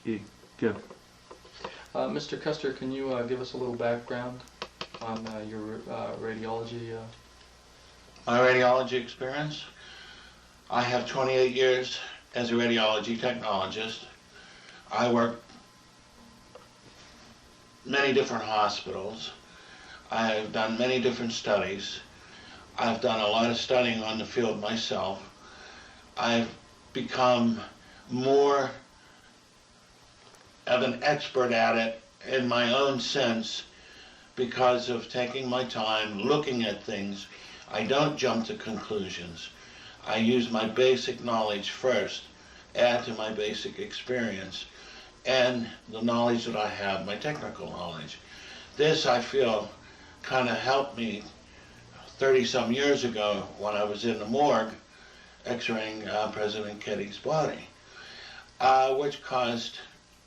Go. Mr. Custer, can you give us a little background on your radiology? My radiology experience? I have 28 years as a radiology technologist. I work many different hospitals. I have done many different studies. I've done a lot of studying on the field myself. I've become more of an expert at it in my own sense because of taking my time, looking at things. I don't jump to conclusions. I use my basic knowledge first, add to my basic experience, and the knowledge that I have, my technical knowledge. This, I feel, kind of helped me 30-some years ago when I was in the morgue x-raying President Kennedy's body, which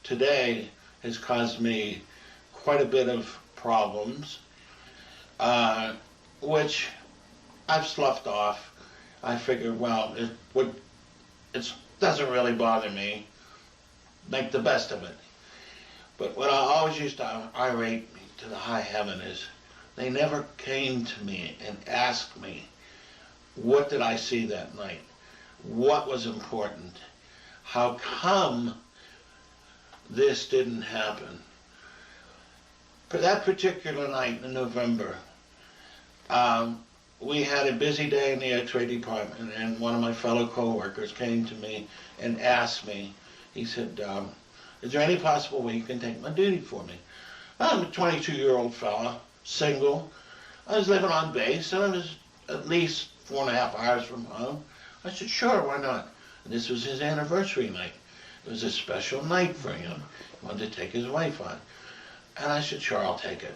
today has caused me quite a bit of problems, which I've sloughed off. I figured, well, it doesn't really bother me. Make the best of it. But what I always used to irate me to the high heaven is they never came to me and asked me, what did I see that night? What was important? How come this didn't happen? For that particular night in November, we had a busy day in the x-ray department, and one of my fellow co-workers came to me and asked me, he said, is there any possible way you can take my duty for me? I'm a 22-year-old fella, single. I was living on base, and I was at least 4.5 hours from home. I said, sure, why not? And this was his anniversary night. It was a special night for him. He wanted to take his wife on. And I said, sure, I'll take it.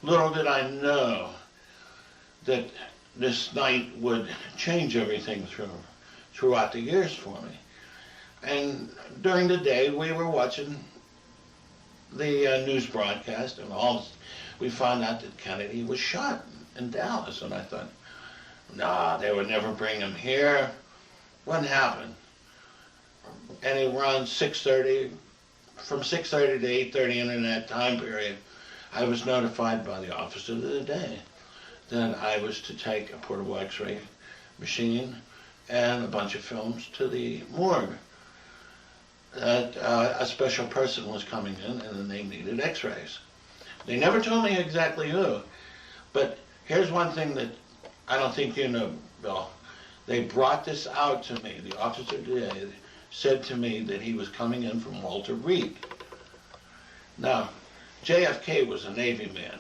Little did I know that this night would change everything throughout the years for me. And during the day, we were watching the news broadcast, and we found out that Kennedy was shot in Dallas. And I thought, nah, they would never bring him here. What happened? And around 6:30, from 6:30 to 8:30 in that time period, I was notified by the officer of the day that I was to take a portable x-ray machine and a bunch of films to the morgue. That a special person was coming in and they needed x-rays. They never told me exactly who, but here's one thing that I don't think you know, Bill. They brought this out to me. The officer today said to me that he was coming in from Walter Reed. Now, JFK was a Navy man.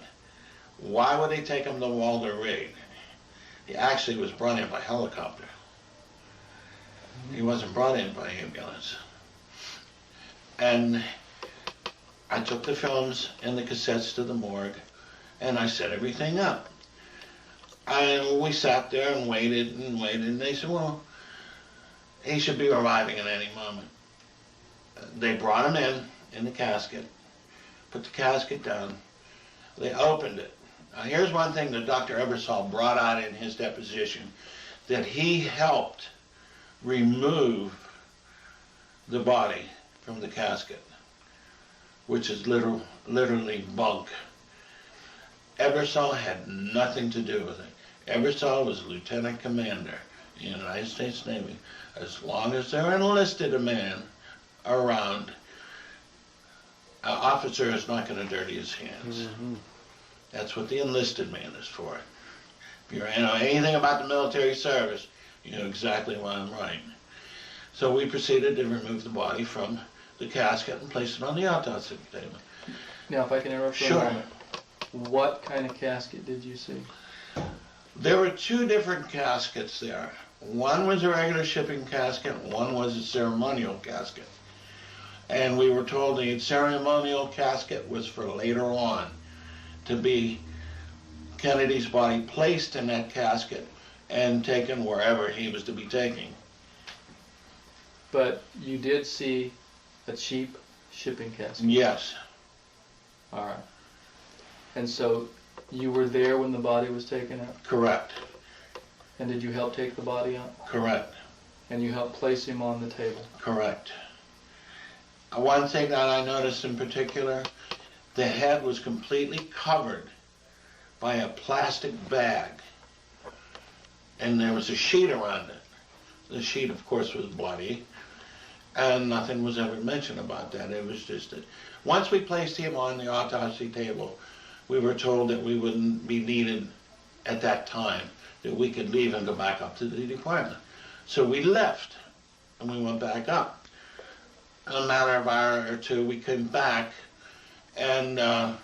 Why would they take him to Walter Reed? He actually was brought in by helicopter. He wasn't brought in by ambulance. And I took the films and the cassettes to the morgue, and I set everything up. And we sat there and waited, and they said, well, he should be arriving at any moment. They brought him in the casket, put the casket down, they opened it. Now here's one thing that Dr. Ebersol brought out in his deposition, that he helped remove the body from the casket, which is literally bunk. Ebersol had nothing to do with it. Ebersol was lieutenant commander in the United States Navy. As long as they're enlisted a man around, an officer is not going to dirty his hands. Mm-hmm. That's what the enlisted man is for. If you know anything about the military service, you know exactly why I'm right. So we proceeded to remove the body from the casket and place it on the autopsy table. Now, if I can interrupt for a moment, what kind of casket did you see? There were two different caskets there. One was a regular shipping casket, one was a ceremonial casket. And we were told the ceremonial casket was for later on, to be Kennedy's body placed in that casket and taken wherever he was to be taken. But you did see a cheap shipping casket? Yes. All right. And so you were there when the body was taken out? Correct. And did you help take the body out? Correct. And you helped place him on the table? Correct. One thing that I noticed in particular, the head was completely covered by a plastic bag, and there was a sheet around it. The sheet, of course, was bloody, and nothing was ever mentioned about that. It was just that once we placed him on the autopsy table, we were told that we wouldn't be needed at that time, that we could leave and go back up to the department. So we left, and we went back up. In a matter of an hour or two, we came back, and the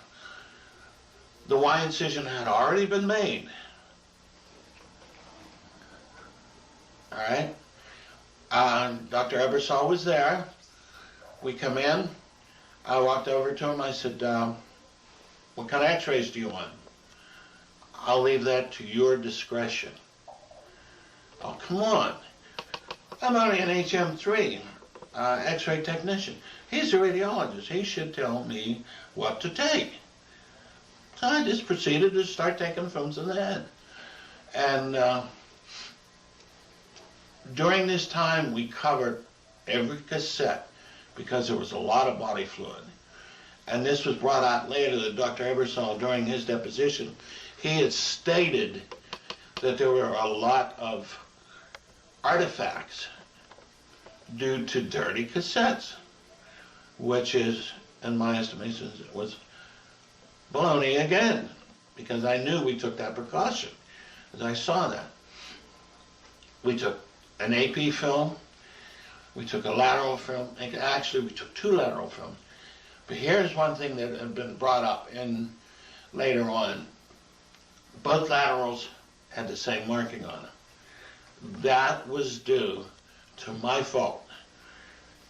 Y incision had already been made. All right? Dr. Ebersol was there. We come in. I walked over to him. I said, what kind of x-rays do you want? I'll leave that to your discretion. Oh, come on. I'm only an HM3 x-ray technician. He's a radiologist. He should tell me what to take. So I just proceeded to start taking films in the head. And during this time, we covered every cassette because there was a lot of body fluid. And this was brought out later that Dr. Ebersol, during his deposition, he had stated that there were a lot of artifacts due to dirty cassettes, which is, in my estimation, was baloney again, because I knew we took that precaution as I saw that. We took an AP film, we took a lateral film, and actually we took 2 lateral films. But here's one thing that had been brought up in later on. Both laterals had the same marking on them. That was due to my fault.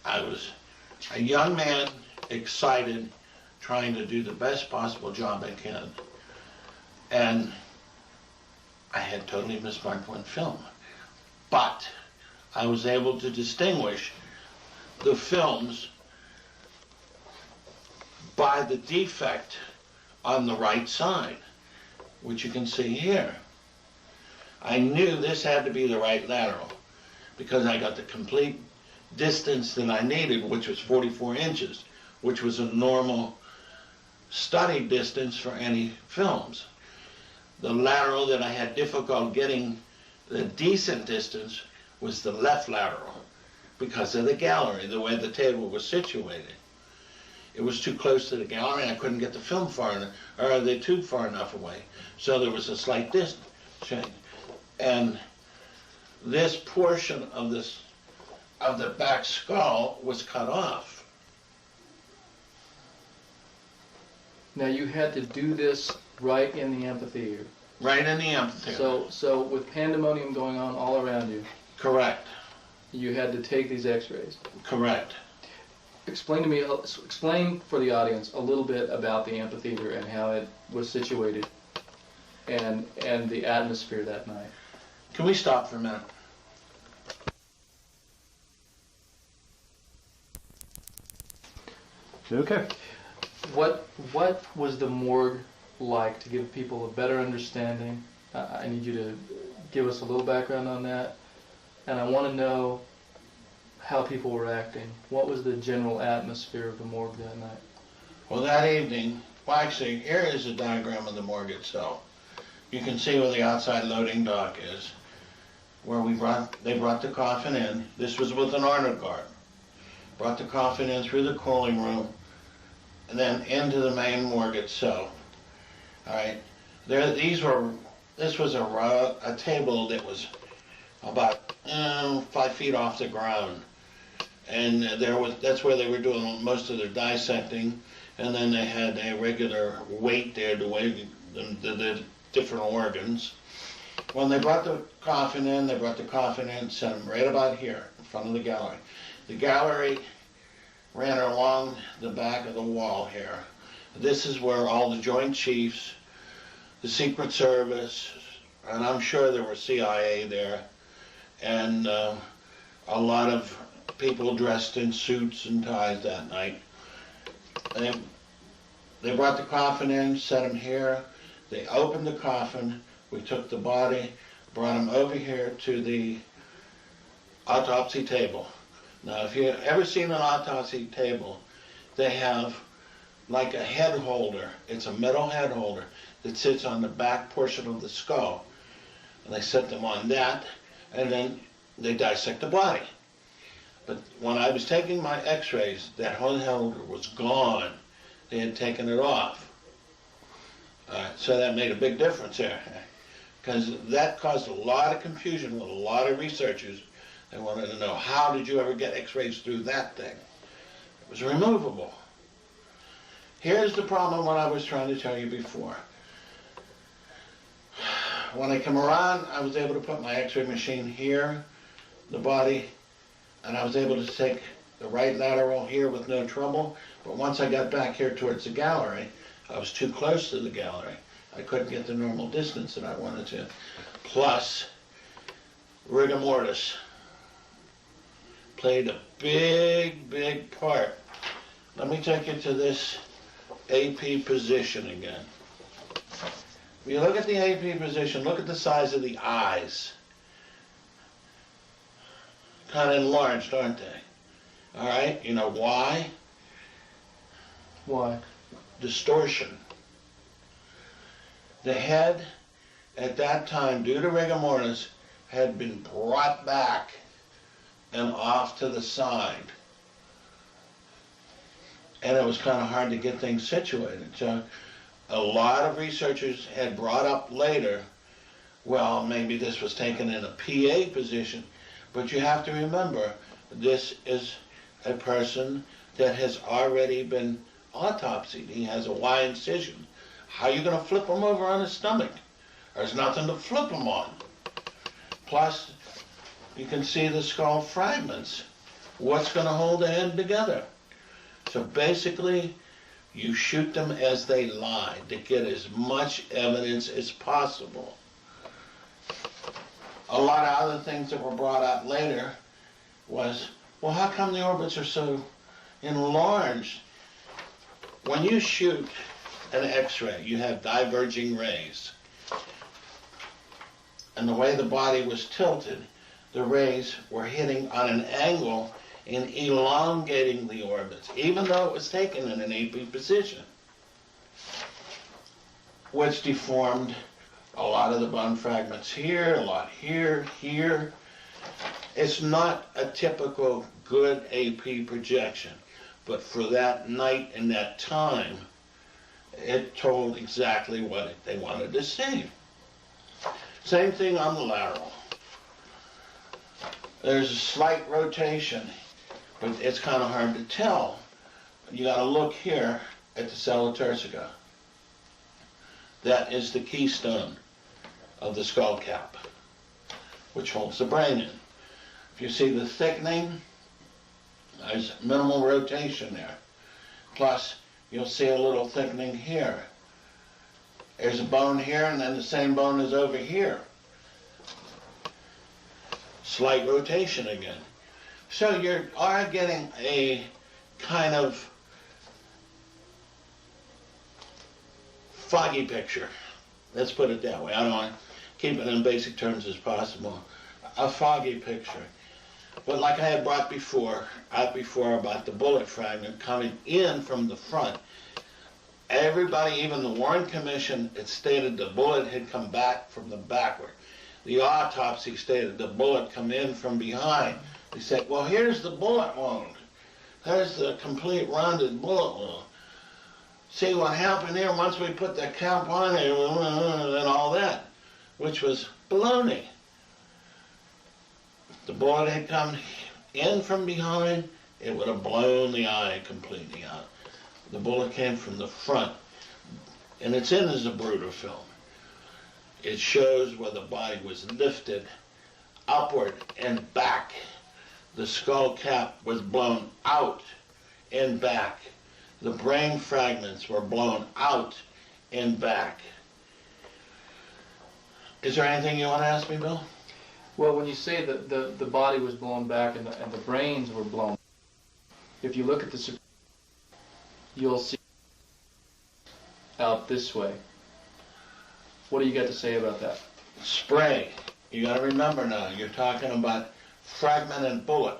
I was a young man, excited, trying to do the best possible job I can. And I had totally mismarked one film. But I was able to distinguish the films by the defect on the right side, which you can see here. I knew this had to be the right lateral because I got the complete distance that I needed, which was 44 inches, which was a normal study distance for any films. The lateral that I had difficult getting the decent distance was the left lateral because of the gallery, the way the table was situated. It was too close to the gallery and I couldn't get the film far enough, or the tube far enough away. So there was a slight distance change. And this portion of the back skull was cut off. Now you had to do this right in the amphitheater. Right in the amphitheater. So with pandemonium going on all around you. Correct. You had to take these x-rays. Correct. Explain for the audience a little bit about the amphitheater and how it was situated and the atmosphere that night. Can we stop for a minute? Okay. What was the morgue like, to give people a better understanding? I need you to give us a little background on that, and I want to know how people were acting. What was the general atmosphere of the morgue that night? Well, that evening, well actually, here is a diagram of the morgue itself. You can see where the outside loading dock is, where they brought the coffin in. This was with an honor guard. Brought the coffin in through the cooling room, and then into the main morgue itself. All right, this was a table that was about 5 feet off the ground, and that's where they were doing most of their dissecting, and then they had a regular weight there to weigh the different organs. When they brought the coffin in, set them right about here in front of the gallery. The gallery ran along the back of the wall here. This is where all the Joint Chiefs, the Secret Service, and I'm sure there were CIA there, and a lot of people dressed in suits and ties that night. They brought the coffin in, set him here. They opened the coffin. We took the body, brought him over here to the autopsy table. Now, if you've ever seen an autopsy table, they have like a head holder. It's a metal head holder that sits on the back portion of the skull. And they set them on that, and then they dissect the body. But when I was taking my x-rays, that head holder was gone. They had taken it off. So that made a big difference there, because that caused a lot of confusion with a lot of researchers. They wanted to know, how did you ever get x-rays through that thing? It was removable. Here's the problem, what I was trying to tell you before. When I come around, I was able to put my x-ray machine here, the body, and I was able to take the right lateral here with no trouble. But once I got back here towards the gallery, I was too close to the gallery. I couldn't get the normal distance that I wanted to. Plus, rigor mortis played a big, big part. Let me take you to this AP position again. If you look at the AP position, look at the size of the eyes. Kind of enlarged, aren't they? All right, you know why? Why? Distortion. The head, at that time, due to rigor mortis, had been brought back and off to the side. And it was kind of hard to get things situated. So a lot of researchers had brought up later, well, maybe this was taken in a PA position, but you have to remember, this is a person that has already been autopsied. He has a Y incision. How are you going to flip him over on his stomach? There's nothing to flip him on. Plus, you can see the skull fragments. What's going to hold the head together? So basically, you shoot them as they lie to get as much evidence as possible. A lot of other things that were brought up later was, well, how come the orbits are so enlarged? When you shoot an X-ray, you have diverging rays. And the way the body was tilted, the rays were hitting on an angle and elongating the orbits, even though it was taken in an AP position, which deformed a lot of the bone fragments here, a lot here, here. It's not a typical good AP projection, but for that night and that time, it told exactly what they wanted to see. Same thing on the lateral. There's a slight rotation, but it's kind of hard to tell. You got to look here at the sella turcica. That is the keystone of the skull cap, which holds the brain in. If you see the thickening, there's minimal rotation there. Plus, you'll see a little thickening here. There's a bone here, and then the same bone is over here. Slight rotation again. So you are getting a kind of foggy picture. Let's put it that way. I don't want to keep it in basic terms as possible. A foggy picture. But like I had brought out before about the bullet fragment coming in from the front, everybody, even the Warren Commission, it stated the bullet had come back from the backward. The autopsy stated the bullet come in from behind. They said, well, here's the bullet wound. There's the complete rounded bullet wound. See what happened here once we put the cap on it and all that, which was baloney. If the bullet had come in from behind, it would have blown the eye completely out. The bullet came from the front, and it's in as a Zapruder film. It shows where the body was lifted upward and back. The skull cap was blown out and back. The brain fragments were blown out and back. Is there anything you want to ask me, Bill? Well, when you say that the body was blown back and the brains were blown, if you look at the, you'll see out this way. What do you got to say about that? Spray. You got to remember now, you're talking about fragment and bullet.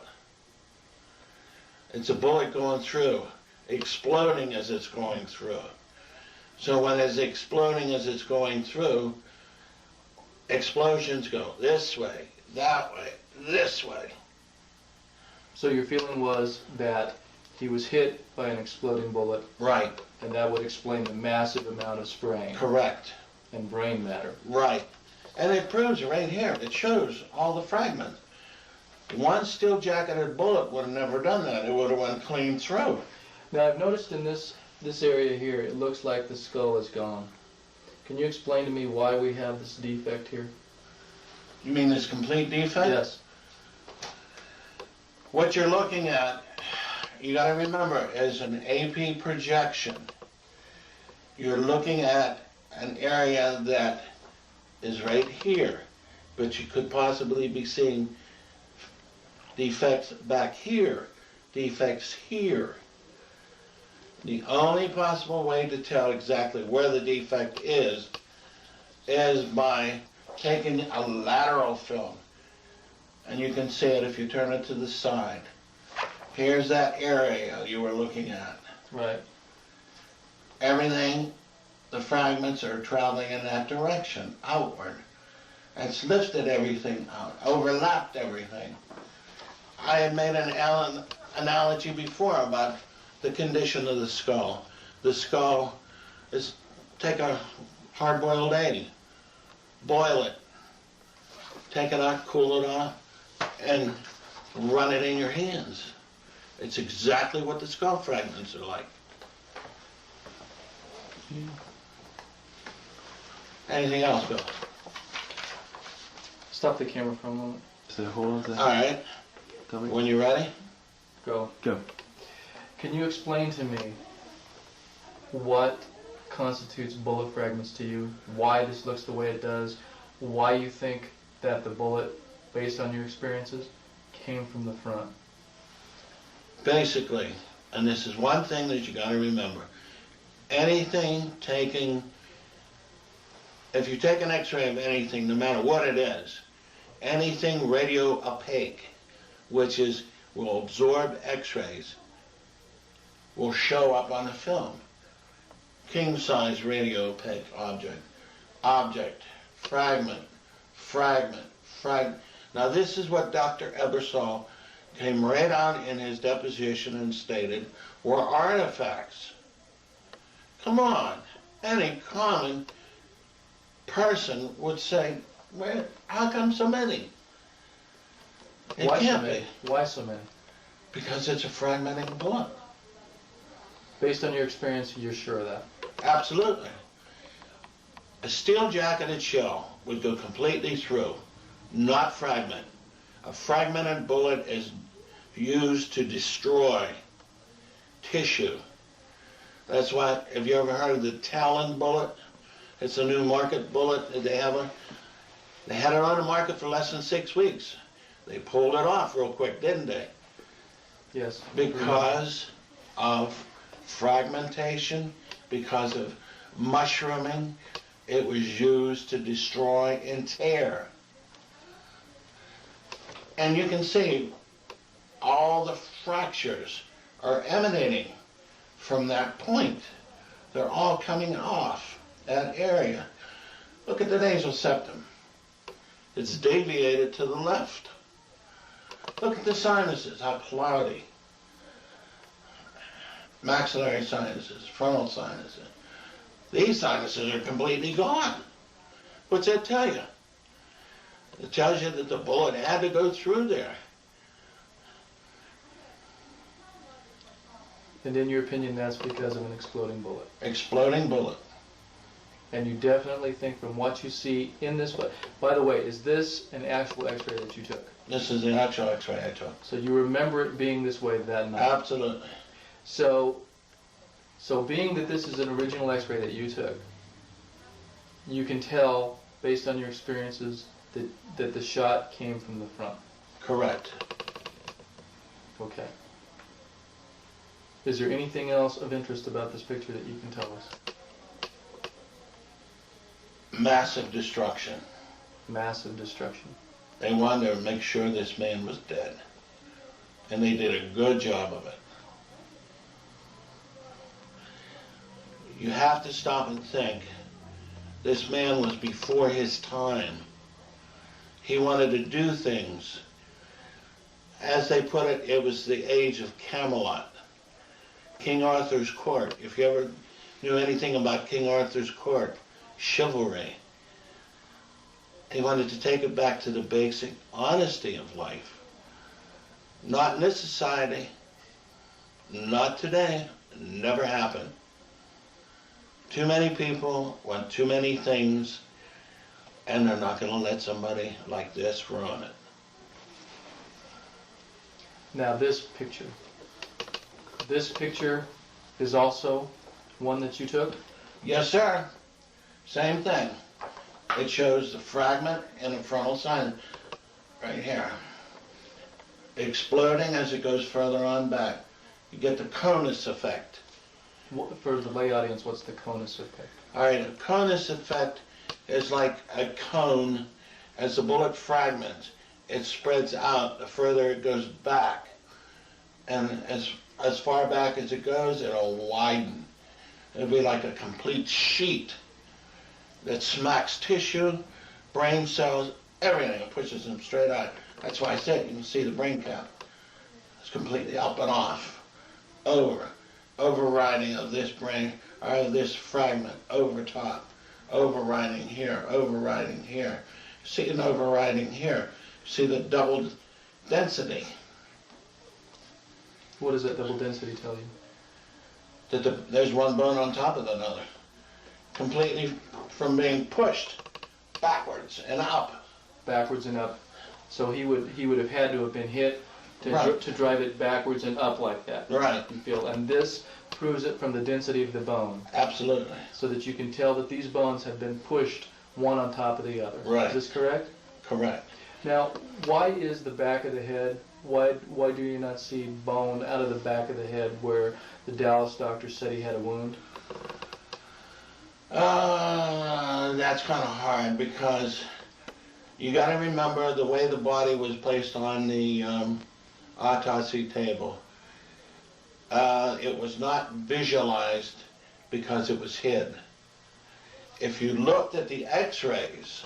It's a bullet going through, exploding as it's going through. So when it's exploding as it's going through, explosions go this way, that way, this way. So your feeling was that he was hit by an exploding bullet, Right. and that would explain the massive amount of spraying Correct. and brain matter. Right. And it proves right here. It shows all the fragments. One steel-jacketed bullet would have never done that. It would have went clean through. Now I've noticed in this area here, it looks like the skull is gone. Can you explain to me why we have this defect here? You mean this complete defect? Yes. What you're looking at, you got to remember, is an AP projection. You're looking at an area that is right here, but you could possibly be seeing defects back here, defects here. The only possible way to tell exactly where the defect is by taking a lateral film. And you can see it if you turn it to the side. Here's that area you were looking at. Right. Everything, the fragments are traveling in that direction, outward. It's lifted everything out, overlapped everything. I had made an analogy before about the condition of the skull. The skull is, take a hard-boiled egg, boil it, take it out, cool it off, and run it in your hands. It's exactly what the skull fragments are like. Anything else, Bill? Stop the camera for a moment. So hold on to that. All right. When you're ready. Go. Go. Can you explain to me what constitutes bullet fragments to you, why this looks the way it does, why you think that the bullet, based on your experiences, came from the front? Basically, and this is one thing that you got to remember, anything taking, if you take an x-ray of anything, no matter what it is, anything radio opaque, which is, will absorb x-rays, will show up on the film. King-size radio opaque object, fragment, fragment, fragment. Now this is what Dr. Ebersol came right out in his deposition and stated were artifacts. Come on, any common person would say, well, how come so many? It Why so can't many? be. Why so many? Because it's a fragmenting bullet. Based on your experience, you're sure of that? Absolutely. A steel-jacketed shell would go completely through, not fragment. A fragmented bullet is used to destroy tissue. That's why, have you ever heard of the Talon bullet? It's a new market bullet that they had it on the market for less than 6 weeks. They pulled it off real quick, didn't they? Yes. Because of fragmentation, because of mushrooming. It was used to destroy and tear. And you can see all the fractures are emanating from that point. They're all coming off that area. Look at the nasal septum. It's deviated to the left. Look at the sinuses, how cloudy. Maxillary sinuses, frontal sinuses. These sinuses are completely gone. What's that tell you? It tells you that the bullet had to go through there. And in your opinion, that's because of an exploding bullet? Exploding bullet. And you definitely think from what you see in this, by the way, is this an actual x-ray that you took? This is the actual x-ray I took. So you remember it being this way that night? Absolutely. So being that this is an original x-ray that you took, you can tell, based on your experiences, that the shot came from the front? Correct. Okay. Is there anything else of interest about this picture that you can tell us? Massive destruction. Massive destruction. They wanted to make sure this man was dead. And they did a good job of it. You have to stop and think. This man was before his time. He wanted to do things. As they put it, it was the age of Camelot. King Arthur's court. If you ever knew anything about King Arthur's court, chivalry. He wanted to take it back to the basic honesty of life. Not in this society, not today, never happened. Too many people want too many things, and they're not going to let somebody like this ruin it. Now this picture is also one that you took? Yes, sir. Same thing. It shows the fragment in the frontal side, right here, exploding as it goes further on back. You get the conus effect. For the lay audience, what's the conus effect? All right, a conus effect is like a cone. As the bullet fragments, it spreads out the further it goes back. And as far back as it goes, it'll widen. It'll be like a complete sheet that smacks tissue, brain cells, everything. It pushes them straight out. That's why I said you can see the brain cap. It's completely up and off. Overriding of this brain, or this fragment, over top. Overriding here, overriding here. See an overriding here. See the double density. What does that double density tell you? That there's one bone on top of another. Completely from being pushed backwards and up. Backwards and up. So he would have had to have been hit to, right. To drive it backwards and up like that. Right. You feel, and this proves it from the density of the bone. Absolutely. So that you can tell that these bones have been pushed one on top of the other. Right. Is this correct? Correct. Now, why is the back of the head, why do you not see bone out of the back of the head where the Dallas doctor said he had a wound? That's kind of hard because you got to remember the way the body was placed on the autopsy table. It was not visualized because it was hid. If you looked at the x-rays,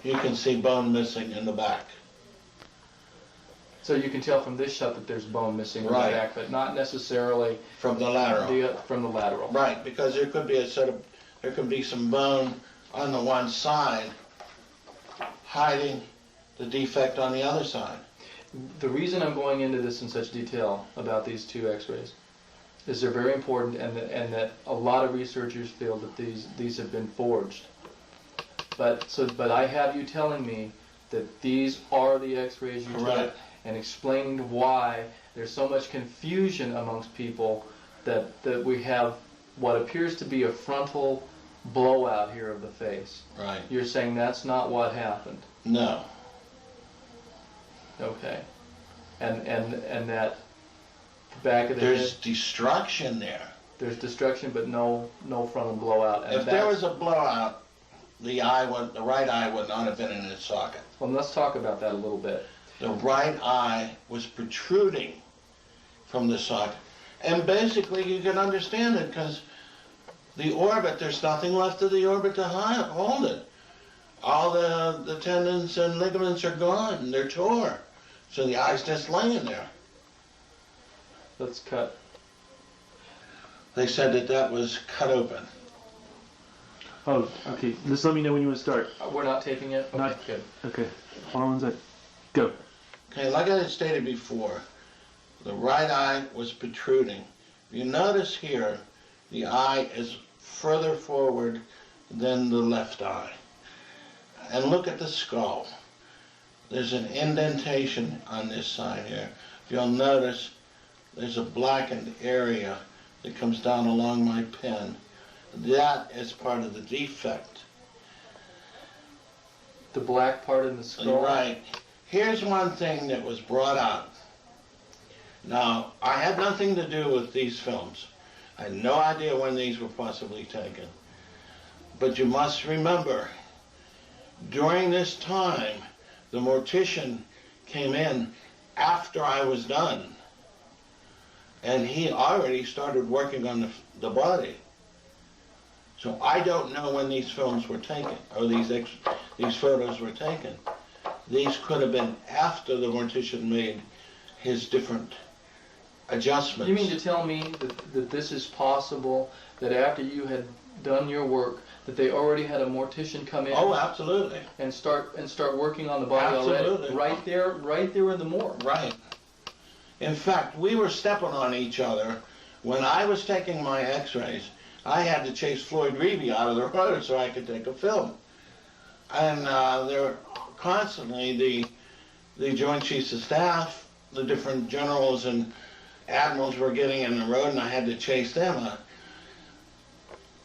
you can see bone missing in the back. So you can tell from this shot that there's bone missing in right. the back, but not necessarily from the lateral. From the lateral. Right, because there could be there could be some bone on the one side hiding the defect on the other side. The reason I'm going into this in such detail about these two x-rays is they're very important, and that a lot of researchers feel that these have been forged. But I have you telling me that these are the x-rays you took, and explaining why there's so much confusion amongst people that we have what appears to be a frontal blowout here of the face. Right. You're saying that's not what happened. No. Okay. And that back of the There's head, destruction there. there's destruction, but no frontal blowout. And if there was a blowout, the right eye would not have been in its socket. Well, let's talk about that a little bit. The right eye was protruding from the socket. And basically you can understand it because the orbit, there's nothing left of the orbit to hold it. All the tendons and ligaments are gone, they're tore. So the eye's just laying there. Let's cut. They said that was cut open. Oh, okay. Just let me know when you want to start. We're not taping it? Okay, Not- good. Okay. Hold on one sec. Go. Okay, like I had stated before, the right eye was protruding. You notice here, the eye is further forward than the left eye. And look at the skull. There's an indentation on this side here. If you'll notice, there's a blackened area that comes down along my pen. That is part of the defect. The black part in the skull? Right. Here's one thing that was brought out. Now, I had nothing to do with these films. I had no idea when these were possibly taken. But you must remember, during this time, the mortician came in after I was done. And he already started working on the body. So I don't know when these films were taken, or these photos were taken. These could have been after the mortician made his different adjustments. You mean to tell me that this is possible, that after you had done your work, that they already had a mortician come in? Oh, absolutely. And start working on the body Absolutely. already? Right there in the morgue? Right. In fact, we were stepping on each other. When I was taking my x-rays, I had to chase Floyd Reevy out of the road so I could take a film. And there constantly, the Joint Chiefs of Staff, the different generals and admirals were getting in the road, and I had to chase them.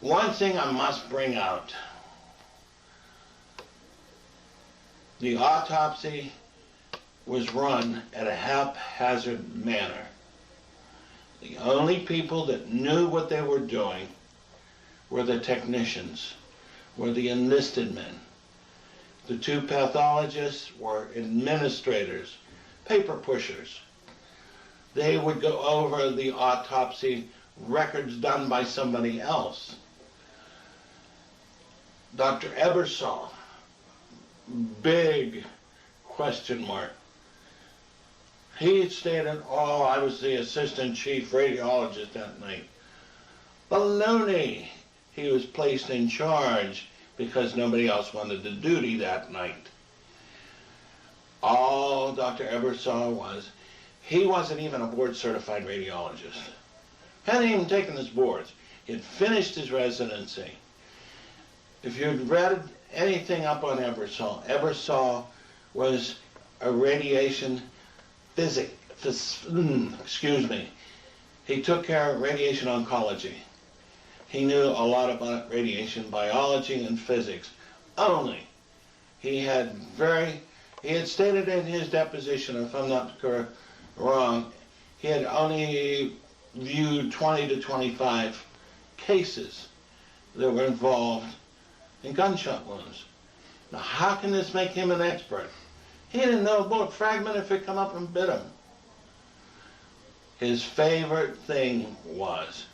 One thing I must bring out, the autopsy was run at a haphazard manner. The only people that knew what they were doing were the technicians, were the enlisted men. The two pathologists were administrators, paper pushers. They would go over the autopsy records done by somebody else. Dr. Ebersol, big question mark. He had stated, oh, I was the assistant chief radiologist that night. Baloney! He was placed in charge because nobody else wanted the duty that night. All Dr. Ebersol was, he wasn't even a board-certified radiologist. Hadn't even taken his boards. He had finished his residency. If you'd read anything up on Ebersol, Ebersol was a radiation excuse me. He took care of radiation oncology. He knew a lot about radiation biology and physics. Only, he had stated in his deposition, if I'm not wrong, he had only viewed 20 to 25 cases that were involved in gunshot wounds. Now, how can this make him an expert? He didn't know a bullet fragment if it come up and bit him. His favorite thing was,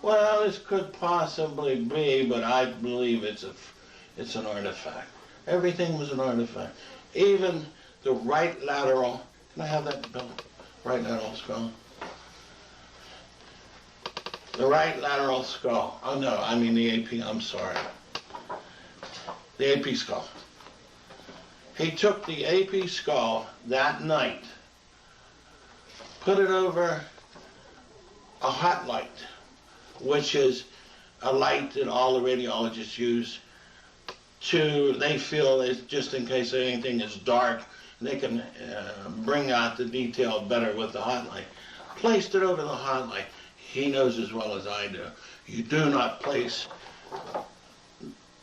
well, this could possibly be, but I believe it's an artifact. Everything was an artifact. Even the right lateral, can I have that, Bill? Right lateral skull. The right lateral skull. Oh no, I mean the AP, I'm sorry. The AP skull. He took the AP skull that night, put it over a hot light, which is a light that all the radiologists use they feel is just in case anything is dark, they can bring out the detail better with the hot light. Placed it over the hot light. He knows as well as I do. You do not place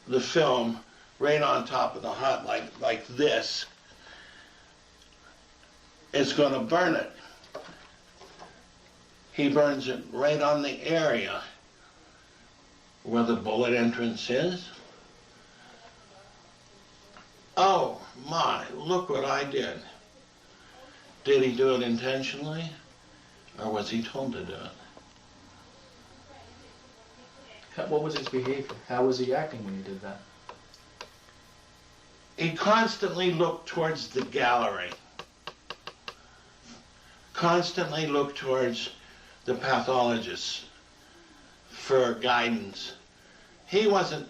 the film right on top of the hot light like this. It's going to burn it. He burns it right on the area where the bullet entrance is. Oh my, look what I did. Did he do it intentionally, or was he told to do it? What was his behavior? How was he acting when he did that? He constantly looked towards the gallery. Constantly looked towards the pathologists for guidance. He wasn't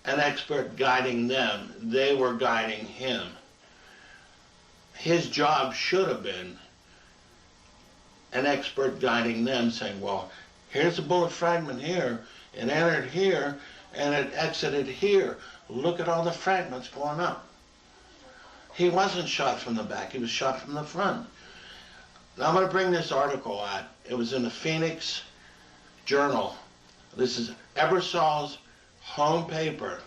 an expert guiding them. They were guiding him. His job should have been an expert guiding them, saying, well, here's a bullet fragment here, it entered here, and it exited here. Look at all the fragments going up. He wasn't shot from the back, he was shot from the front. Now I'm going to bring this article out. It was in the Phoenix Journal. This is Ebersol's home paper,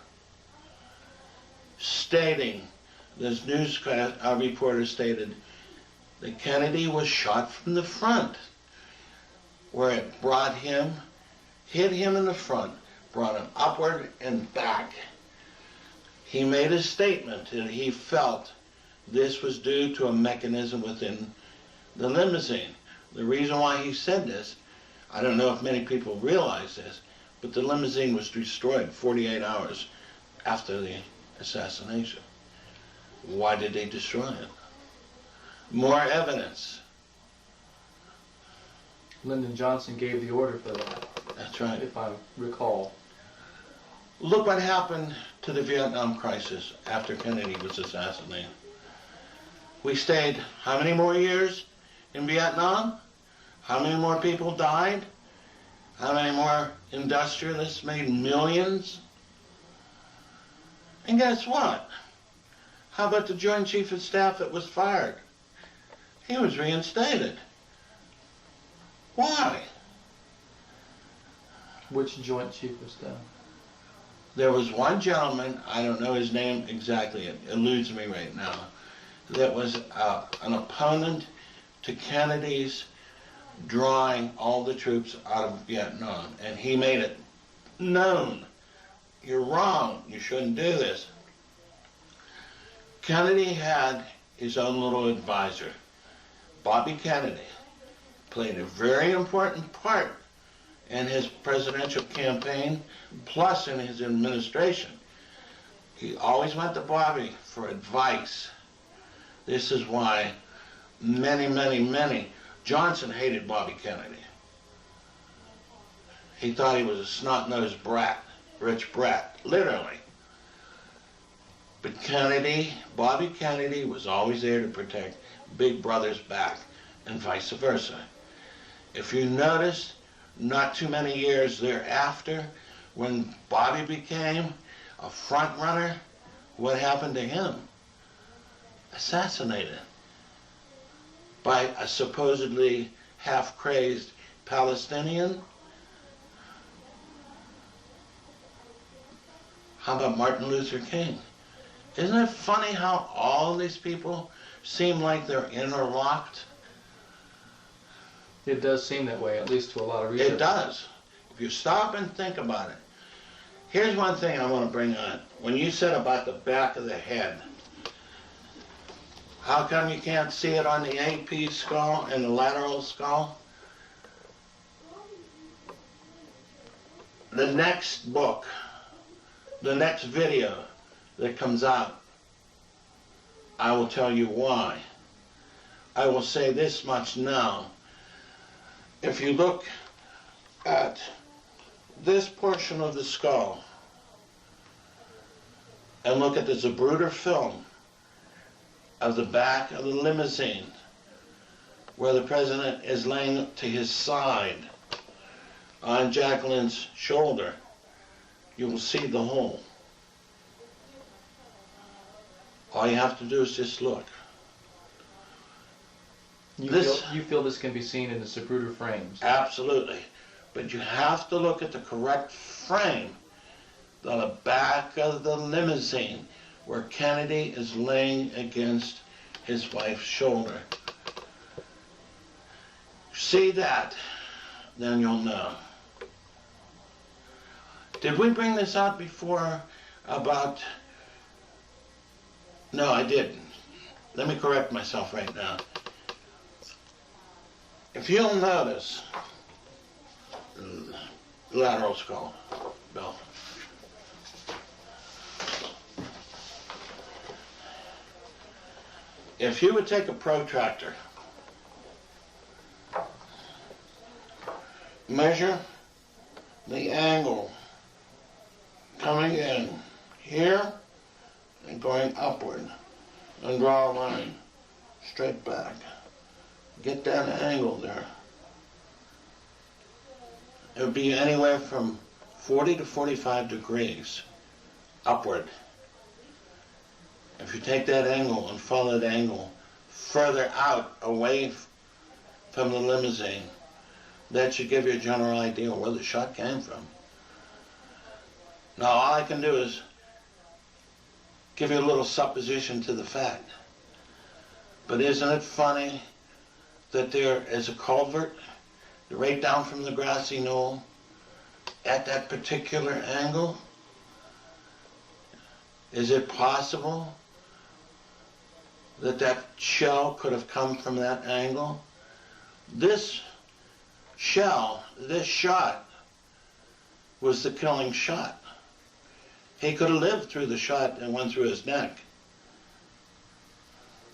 stating, this news reporter stated, that Kennedy was shot from the front, where it brought him, hit him in the front, brought him upward and back. He made a statement that he felt this was due to a mechanism within the limousine. The reason why he said this, I don't know if many people realize this, but the limousine was destroyed 48 hours after the assassination. Why did they destroy it? More evidence. Lyndon Johnson gave the order for that, That's right. if I recall. Look what happened to the Vietnam crisis after Kennedy was assassinated. We stayed how many more years in Vietnam? How many more people died? How many more industrialists made millions? And guess what? How about the Joint Chief of Staff that was fired? He was reinstated. Why? Which Joint Chief of Staff? There was one gentleman, I don't know his name exactly, it eludes me right now, that was an opponent to Kennedy's drawing all the troops out of Vietnam. And he made it known, you're wrong, you shouldn't do this. Kennedy had his own little advisor. Bobby Kennedy played a very important part in his presidential campaign, plus in his administration. He always went to Bobby for advice. This is why many, Johnson hated Bobby Kennedy. He thought he was a snot-nosed brat, rich brat, literally. But Kennedy, Bobby Kennedy was always there to protect Big Brother's back, and vice versa. If you notice, not too many years thereafter, when Bobby became a front runner, what happened to him? Assassinated by a supposedly half-crazed Palestinian. How about Martin Luther King? Isn't it funny how all these people seem like they're interlocked? It does seem that way, at least to a lot of researchers. It does. If you stop and think about it. Here's one thing I want to bring on. When you said about the back of the head, how come you can't see it on the AP skull and the lateral skull? The next book, the next video that comes out, I will tell you why. I will say this much now. If you look at this portion of the skull and look at the Zapruder film of the back of the limousine where the president is laying to his side on Jacqueline's shoulder, you will see the hole. All you have to do is just look. You feel this can be seen in the Zapruder frames? Absolutely. But you have to look at the correct frame on the back of the limousine where Kennedy is laying against his wife's shoulder. See that, then you'll know. Did we bring this out before about... No, I didn't. Let me correct myself right now. If you'll notice, lateral skull, Bill. If you would take a protractor, measure the angle coming in here and going upward, and draw a line straight back. Get that angle there. It would be anywhere from 40 to 45 degrees upward. If you take that angle and follow that angle further out, away from the limousine, that should give you a general idea of where the shot came from. Now all I can do is give you a little supposition to the fact. But isn't it funny that there is a culvert right down from the grassy knoll at that particular angle? Is it possible that that shell could have come from that angle. This shell, this shot, was the killing shot. He could have lived through the shot and went through his neck.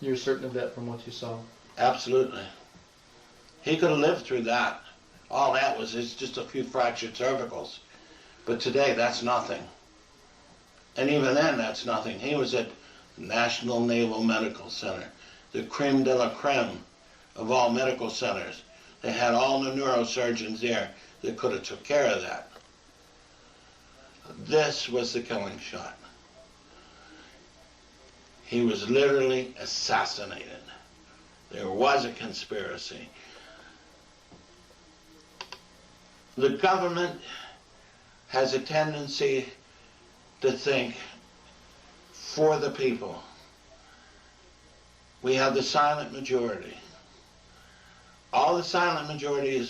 You're certain of that from what you saw? Absolutely. He could have lived through that. All that was is just a few fractured cervicals. But today, that's nothing. And even then, that's nothing. He was at National Naval Medical Center, the creme de la creme of all medical centers. They had all the neurosurgeons there that could have took care of that. This was the killing shot. He was literally assassinated. There was a conspiracy. The government has a tendency to think for the people. We have the silent majority. All the silent majority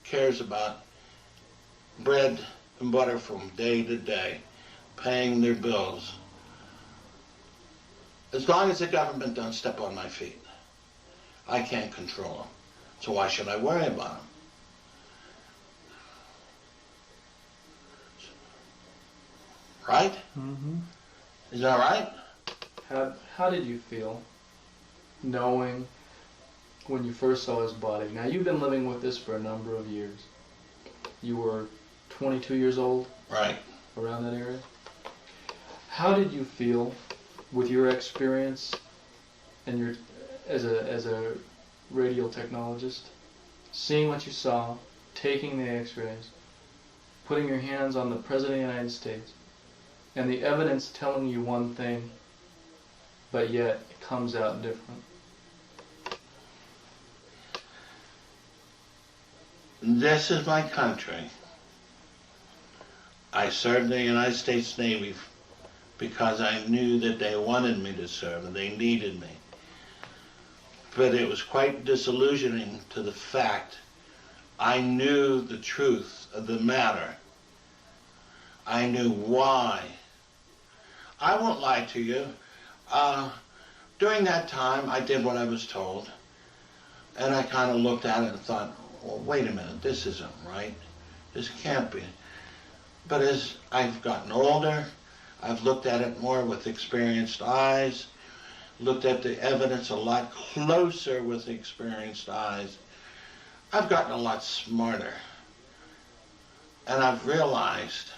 cares about bread and butter from day to day, paying their bills. As long as the government don't step on my feet, I can't control them. So why should I worry about them? Right? Mm-hmm. Is that right? How did you feel knowing when you first saw his body? Now, you've been living with this for a number of years. You were 22 years old? Right. Around that area? How did you feel with your experience and your as a radial technologist, seeing what you saw, taking the x-rays, putting your hands on the President of the United States, and the evidence telling you one thing, but yet it comes out different? This is my country. I served in the United States Navy because I knew that they wanted me to serve and they needed me. But it was quite disillusioning to the fact I knew the truth of the matter. I knew why. I won't lie to you. During that time, I did what I was told. And I kind of looked at it and thought, well, wait a minute, this isn't right. This can't be. But as I've gotten older, I've looked at it more with experienced eyes, looked at the evidence a lot closer with experienced eyes. I've gotten a lot smarter. And I've realized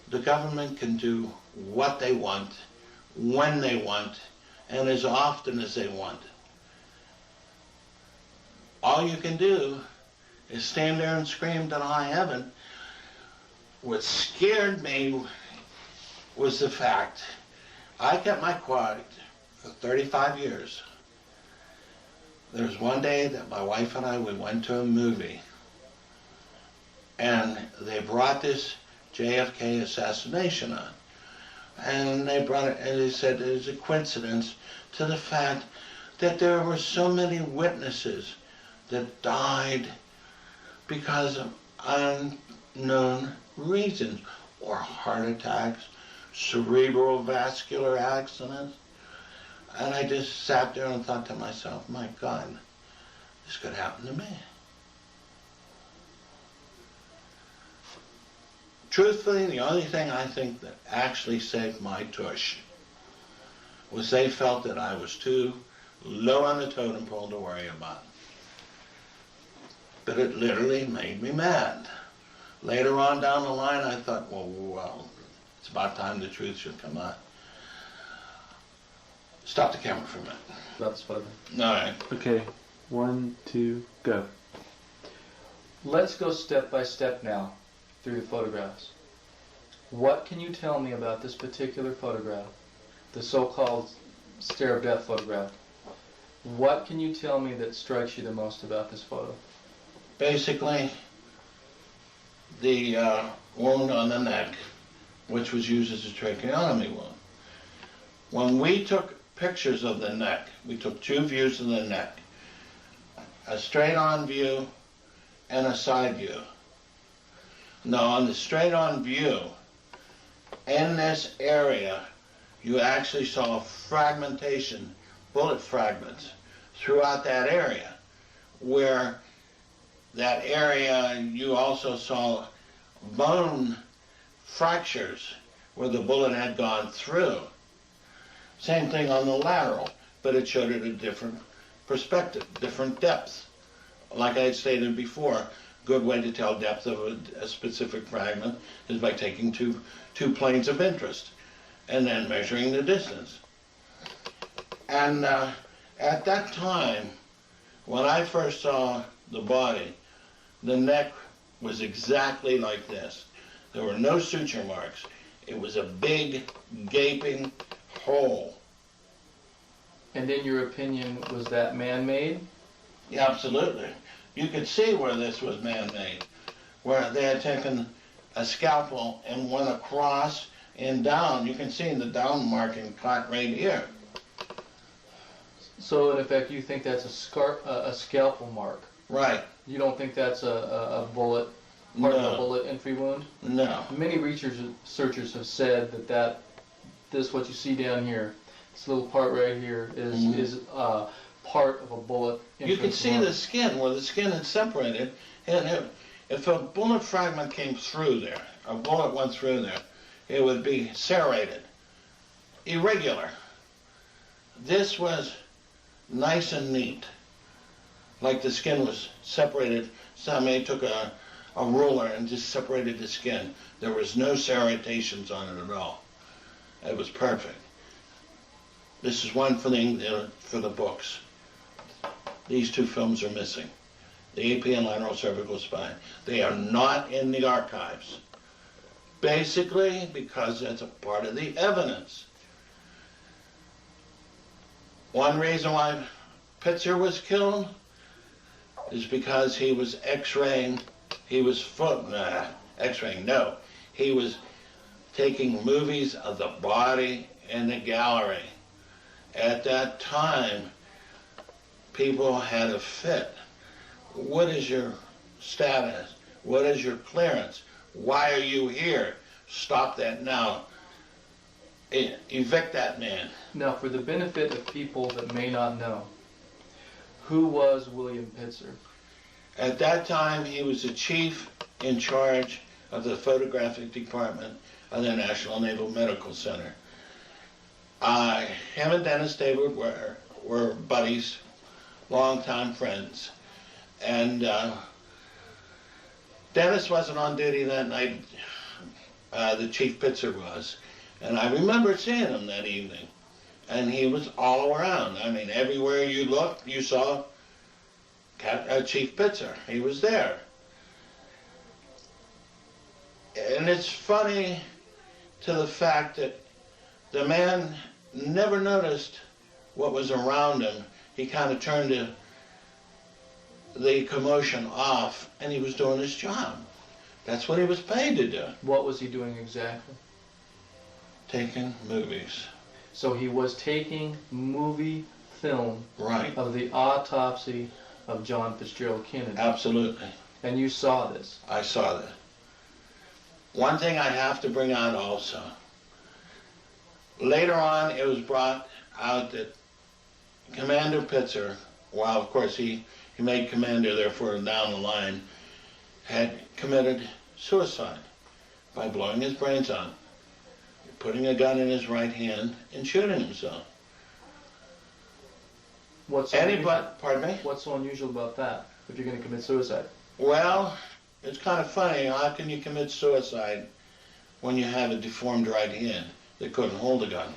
the government can do what they want, when they want, and as often as they want. All you can do is stand there and scream to high heaven. What scared me was the fact I kept my quiet for 35 years. There was one day that my wife and I, we went to a movie, and they brought this JFK assassination on. And they brought it, and they said it was a coincidence to the fact that there were so many witnesses that died because of unknown reasons, or heart attacks, cerebral vascular accidents. And I just sat there and thought to myself, my God, this could happen to me. Truthfully, the only thing I think that actually saved my tush was they felt that I was too low on the totem pole to worry about. But it literally made me mad. Later on down the line, I thought, well, it's about time the truth should come out. Stop the camera for a minute. That's what All right. Okay, 1, 2, go. Let's go step by step now through the photographs. What can you tell me about this particular photograph, the so-called stare of death photograph? What can you tell me that strikes you the most about this photo? Basically, the wound on the neck, which was used as a tracheotomy wound. When we took pictures of the neck, we took two views of the neck, a straight-on view and a side view. Now, on the straight-on view, in this area, you actually saw fragmentation bullet fragments throughout that area, where that area you also saw bone fractures where the bullet had gone through. Same thing on the lateral, but it showed it a different perspective, different depth. Like I had stated before, good way to tell depth of a specific fragment is by taking two planes of interest and then measuring the distance. And at that time, when I first saw the body, the neck was exactly like this. There were no suture marks. It was a big, gaping hole. And in your opinion, was that man-made? Yeah, absolutely. You could see where this was man-made, where they had taken a scalpel and went across and down. You can see the down marking caught right here. So in effect, you think that's a scalpel mark? Right. You don't think that's a bullet, part of a bullet entry wound? No. Many researchers have said that this, what you see down here, this little part right here, is part of a bullet entry. You could see the skin, where the skin had separated, and if a bullet fragment came through there, a bullet went through there, it would be serrated, irregular. This was nice and neat, like the skin was separated. Somebody took a ruler and just separated the skin. There was no serrations on it at all. It was perfect. This is one thing for the books. These two films are missing. The AP and lateral cervical spine. They are not in the archives. Basically because that's a part of the evidence. One reason why Pitzer was killed is because he was x-raying, he was x-raying, no. He was taking movies of the body in the gallery. At that time, people had a fit. What is your status? What is your clearance? Why are you here? Stop that now. Evict that man. Now, for the benefit of people that may not know, who was William Pitzer? At that time, he was the chief in charge of the photographic department of the National Naval Medical Center. Him and Dennis David were buddies, longtime friends. And Dennis wasn't on duty that night. The Chief Pitzer was. And I remember seeing him that evening. And he was all around. I mean, everywhere you looked, you saw Chief Pitzer. He was there. And it's funny to the fact that the man never noticed what was around him. He kind of turned the commotion off, and he was doing his job. That's what he was paid to do. What was he doing exactly? Taking movies. So he was taking movie film Right. of the autopsy of John Fitzgerald Kennedy. Absolutely. And you saw this. I saw that. One thing I have to bring out also. Later on, it was brought out that Commander Pitzer, while of course he made commander, therefore down the line, had committed suicide by blowing his brains out, putting a gun in his right hand and shooting himself. Pardon me? What's so unusual about that, if you're going to commit suicide? Well, it's kind of funny. How can you commit suicide when you have a deformed right hand that couldn't hold a gun?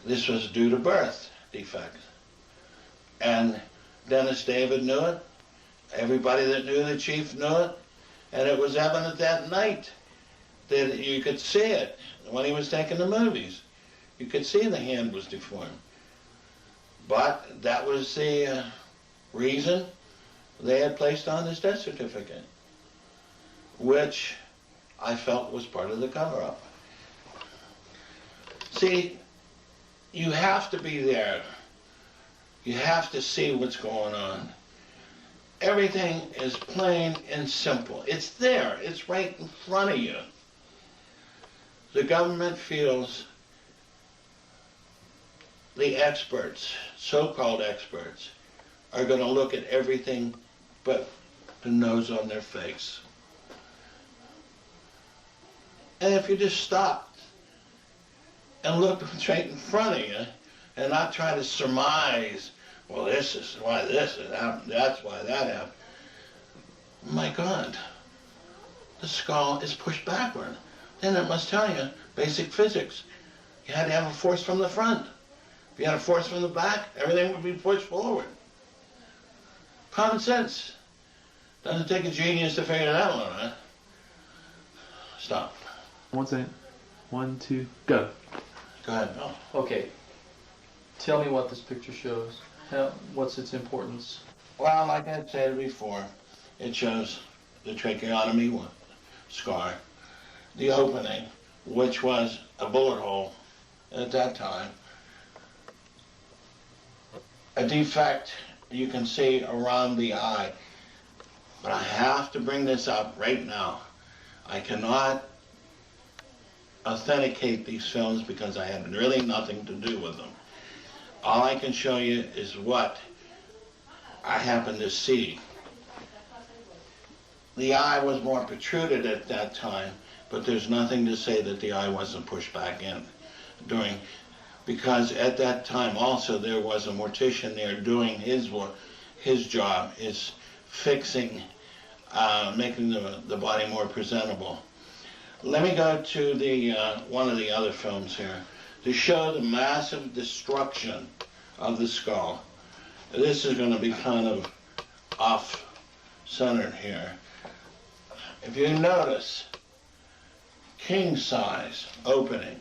This was due to birth defect. And Dennis David knew it. Everybody that knew the chief knew it. And it was evident that night that you could see it when he was taking the movies. You could see the hand was deformed. But that was the reason they had placed on his death certificate, which I felt was part of the cover-up. See, you have to be there. You have to see what's going on. Everything is plain and simple. It's there. It's right in front of you. The government feels the experts, so-called experts, are going to look at everything but the nose on their face. And if you just stopped and looked straight in front of you and not try to surmise, well, this is why this happened, that's why that happened. My God, the skull is pushed backward. Then it must tell you basic physics. You had to have a force from the front. If you had a force from the back, everything would be pushed forward. Common sense. Doesn't take a genius to figure that one out. Stop. 1 second. 1, 2, go. Go ahead, Bill. Okay. Tell me what this picture shows. What's its importance? Well, like I said before, it shows the tracheotomy scar, the opening, which was a bullet hole at that time, a defect you can see around the eye. But I have to bring this up right now. I cannot authenticate these films because I had really nothing to do with them. All I can show you is what I happened to see. The eye was more protruded at that time, but there's nothing to say that the eye wasn't pushed back in because at that time also there was a mortician there doing his work, his job is fixing, making the body more presentable. Let me go to the one of the other films here to show the massive destruction of the skull. This is going to be kind of off-centered here. If you notice, king size opening.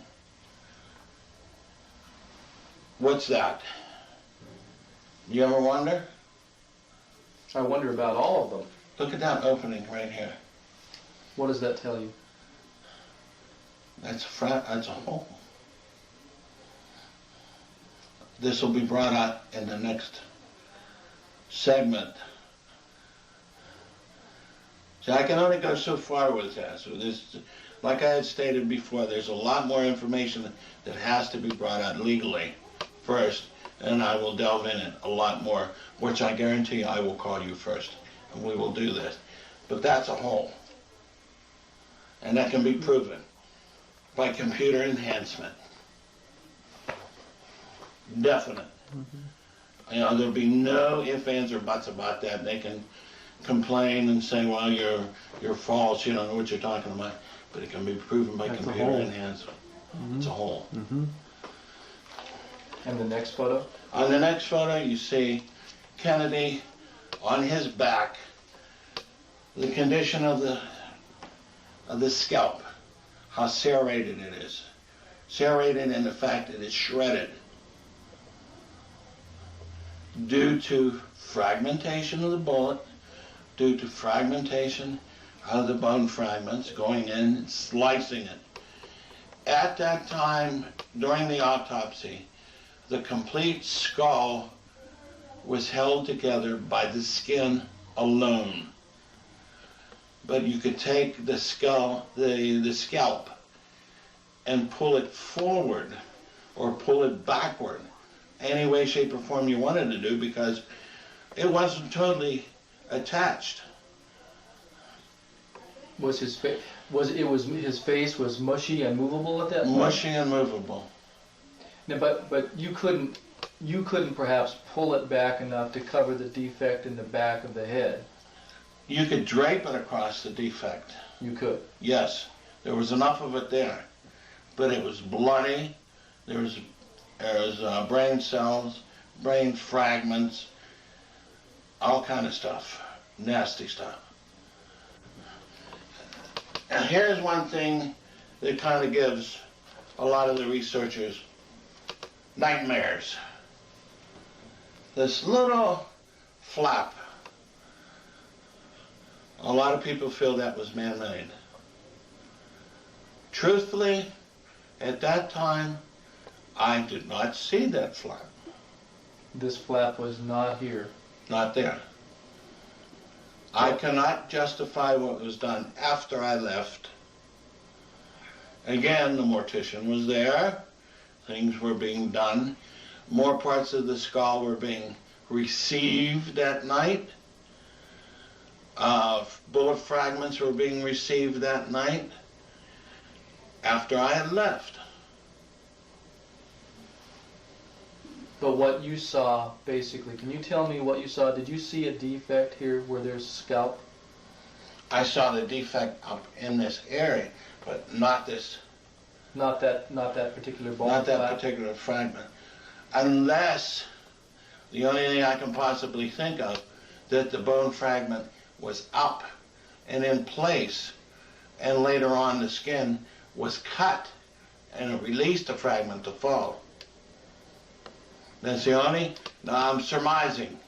What's that? You ever wonder? I wonder about all of them. Look at that opening right here. What does that tell you? That's a hole. This will be brought out in the next segment. So I can only go so far with that. So this, like I had stated before, there's a lot more information that has to be brought out legally first, and I will delve in it a lot more, which I guarantee I will call you first, and we will do this. But that's a hole, and that can be proven by computer enhancement. Definite. Mm-hmm. You know, there'll be no ifs, ands, or buts about that. They can complain and say, well, you're false, you don't know what you're talking about, but it can be proven by computer enhancement. Mm-hmm. It's a hole. Mm-hmm. And the next photo? On the next photo, you see Kennedy on his back, the condition of the scalp, how serrated it is. Serrated in the fact that it's shredded due to fragmentation of the bullet, due to fragmentation of the bone fragments going in and slicing it. At that time, during the autopsy, the complete skull was held together by the skin alone. But you could take the skull, the scalp, and pull it forward or pull it backward, any way, shape, or form you wanted to do, because it wasn't totally attached. Was his face? His face was mushy and movable at that point? Mushy and movable. No, but you couldn't perhaps pull it back enough to cover the defect in the back of the head. You could drape it across the defect. You could. Yes, there was enough of it there, but it was bloody. There was brain cells, brain fragments, all kind of stuff, nasty stuff. And here's one thing that kind of gives a lot of the researchers nightmares. This little flap, a lot of people feel that was man-made. Truthfully, at that time, I did not see that flap. This flap was not here. Not there. I cannot justify what was done after I left. Again, the mortician was there. Things were being done. more parts of the skull were being received at night. Bullet fragments were being received that night after I had left. But what you saw, basically, can you tell me what you saw? Did you see a defect here where there's a scalp? I saw the defect up in this area, but not this, Not that particular bone not that flap? particular fragment. Unless, the only thing I can possibly think of, that the bone fragment was up and in place, and later on the skin was cut and it released the fragment to fall. That's the only, now I'm surmising.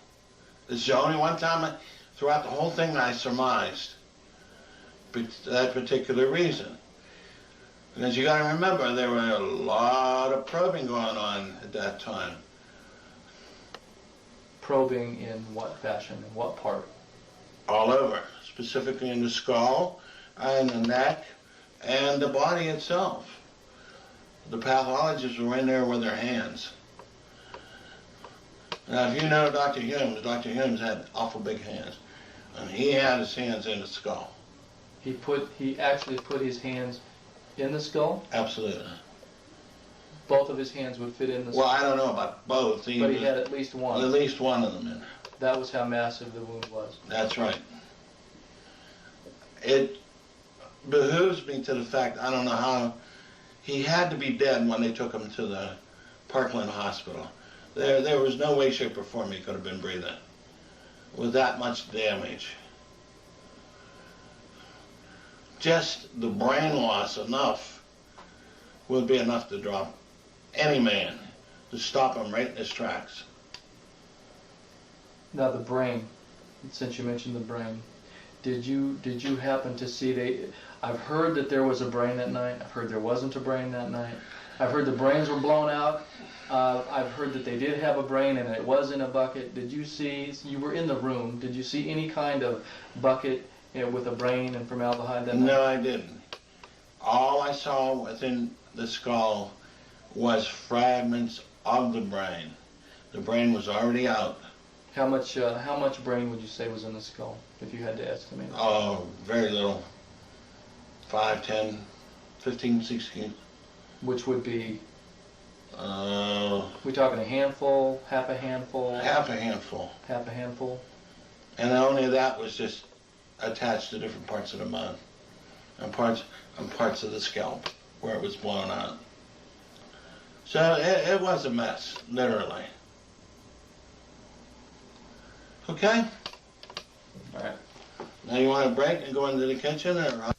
This is the only one time throughout the whole thing I surmised that particular reason. Because you got to remember, there were a lot of probing going on at that time. Probing in what fashion, in what part? All over, specifically in the skull and the neck and the body itself. The pathologists were in there with their hands. Now, if you know Dr. Humes had awful big hands, and he had his hands in the skull. He actually put his hands in the skull? Absolutely. Both of his hands would fit in the skull? Well, I don't know about both. But he had at least one. At least one of them in there. That was how massive the wound was. That's right. It behooves me to the fact, I don't know how, he had to be dead when they took him to the Parkland Hospital. There was no way, shape, or form he could have been breathing with that much damage. Just the brain loss enough would be enough to drop any man, to stop him right in his tracks. Now the brain, since you mentioned the brain, did you happen to see I've heard that there was a brain that night. I've heard there wasn't a brain that night. I've heard the brains were blown out. I've heard that they did have a brain and it was in a bucket. Did you see, you were in the room, did you see any kind of bucket with a brain and formaldehyde that night? No, I didn't. All I saw within the skull was fragments of the brain. The brain was already out. How much brain would you say was in the skull, if you had to estimate? Oh, very little. 5, 10, 15, 16. Which would be, Uh, we talking a handful, half a handful? half a handful. Half a handful? And only that was just attached to different parts of the mouth and parts of the scalp where it was blown out. So it was a mess, literally. Okay? All right. Now you want a break and go into the kitchen, or?